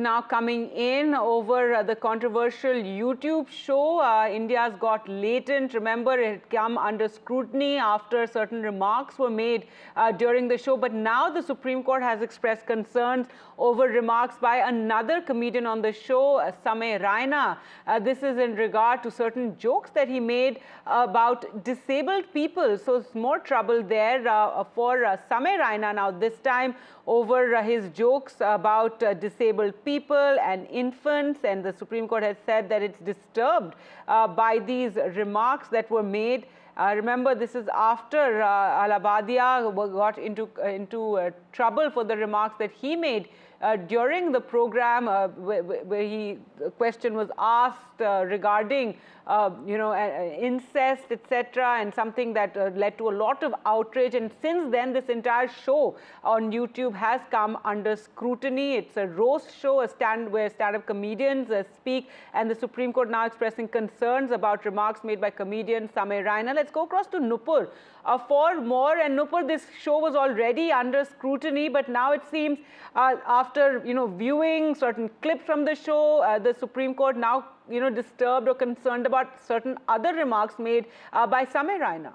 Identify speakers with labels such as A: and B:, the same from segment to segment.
A: now coming in over the controversial YouTube show, India's Got Latent. Remember, it had come under scrutiny after certain remarks were made during the show. But now the Supreme Court has expressed concerns over remarks by another comedian on the show, Samay Raina. This is in regard to certain jokes that he made about disabled people. So it's more trouble there for Samay Raina now, this time over his jokes about disabled people and infants. And the Supreme Court has said that it's disturbed by these remarks that were made. Remember, this is after Allahabadiya got into trouble for the remarks that he made during the program, where the question was asked regarding incest, etc., and something that led to a lot of outrage. And since then, this entire show on YouTube has come under scrutiny. It's a roast show, where stand-up comedians speak, and the Supreme Court now expressing concerns about remarks made by comedian Samay Raina. Let's go across to Nupur for more. And Nupur, this show was already under scrutiny, but now it seems after viewing certain clips from the show, the Supreme Court now disturbed or concerned about certain other remarks made by Samay Raina.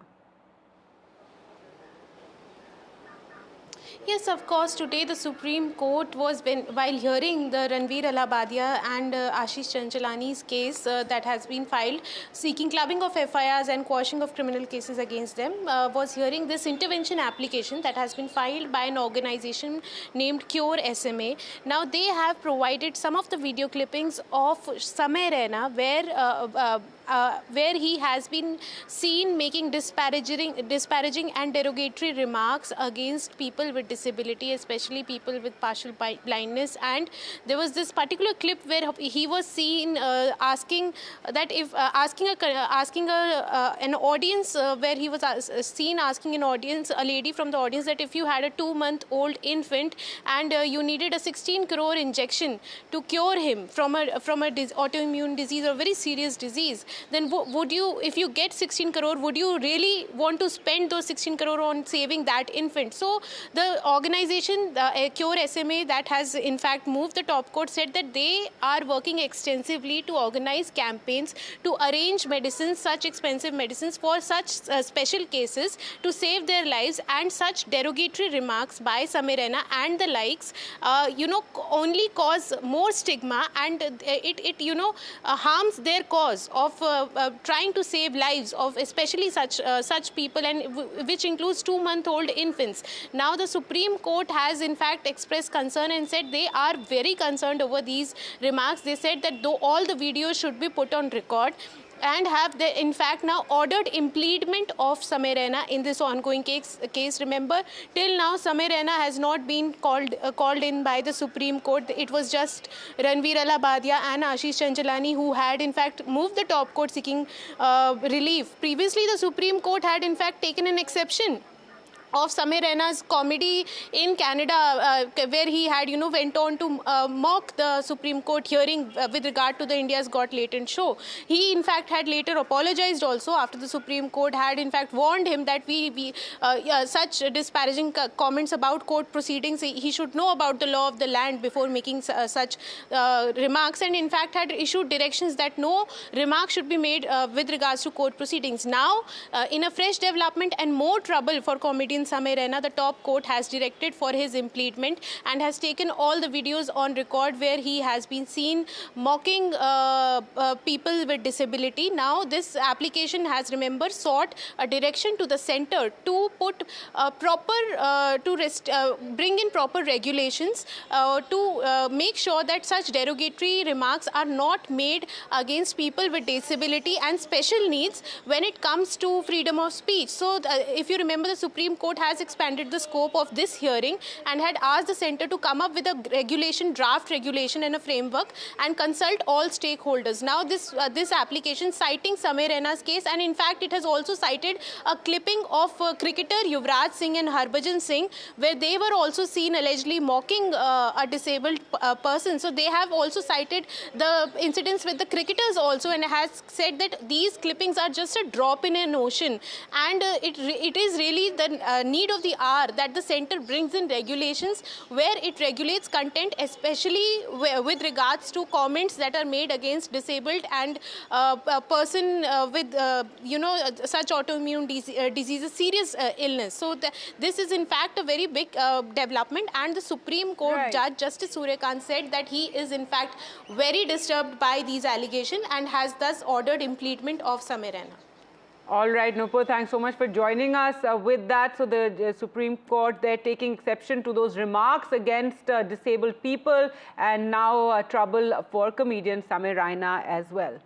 B: Yes, of course. Today the Supreme Court was, while hearing the Ranveer Allahabadiya and Ashish Chanchalani's case that has been filed, seeking clubbing of FIRs and quashing of criminal cases against them, was hearing this intervention application that has been filed by an organization named Cure SMA. Now they have provided some of the video clippings of Samay Raina, where he has been seen making disparaging and derogatory remarks against people with disability, especially people with partial blindness. And there was this particular clip where he was seen asking an audience, where he was seen asking a lady from the audience, that if you had a 2-month-old infant and you needed a 16 crore injection to cure him from a autoimmune disease or very serious disease, then would you, if you get 16 crore, would you really want to spend those 16 crore on saving that infant? So the organization, Cure SMA, that has in fact moved the top court, said that they are working extensively to organize campaigns to arrange medicines, such expensive medicines for such special cases, to save their lives. And such derogatory remarks by Samay Raina and the likes only cause more stigma, and it harms their cause of trying to save lives of especially such people, and which includes 2-month-old infants. Now the Supreme Court has in fact expressed concern and said they are very concerned over these remarks. They said that though all the videos should be put on record, and have they in fact now ordered impleadment of Samay Raina in this ongoing case. Remember, till now Samay Raina has not been called in by the Supreme Court. It was just Ranveer Allahabadiya and Ashish Chanchalani who had in fact moved the top court seeking relief. Previously the Supreme Court had in fact taken an exception of Samay Raina's comedy in Canada, where he had, went on to mock the Supreme Court hearing with regard to the India's Got Latent show. He, in fact, had later apologized also after the Supreme Court had, in fact, warned him that such disparaging comments about court proceedings, he should know about the law of the land before making such remarks, and, in fact, had issued directions that no remark should be made with regards to court proceedings. Now, in a fresh development and more trouble for comedian Samay Raina, the top court has directed for his impleadment and has taken all the videos on record where he has been seen mocking people with disability. Now this application has, remember, sought a direction to the centre to put bring in proper regulations to make sure that such derogatory remarks are not made against people with disability and special needs when it comes to freedom of speech. So if you remember, the Supreme Court has expanded the scope of this hearing and had asked the centre to come up with a draft regulation and a framework and consult all stakeholders. Now this application citing Samay Raina's case, and in fact it has also cited a clipping of cricketer Yuvraj Singh and Harbhajan Singh, where they were also seen allegedly mocking a disabled person. So they have also cited the incidents with the cricketers also, and has said that these clippings are just a drop in an ocean, and it is really the need of the hour that the center brings in regulations where it regulates content, especially with regards to comments that are made against disabled and a person with such autoimmune diseases, serious illness. So this is in fact a very big development, and the Supreme Court Judge Justice Suryakant said that he is in fact very disturbed by these allegations and has thus ordered impleement of Samay Raina.
A: All right, Nupur, thanks so much for joining us with that. So the Supreme Court, they're taking exception to those remarks against disabled people, and now trouble for comedian Samay Raina as well.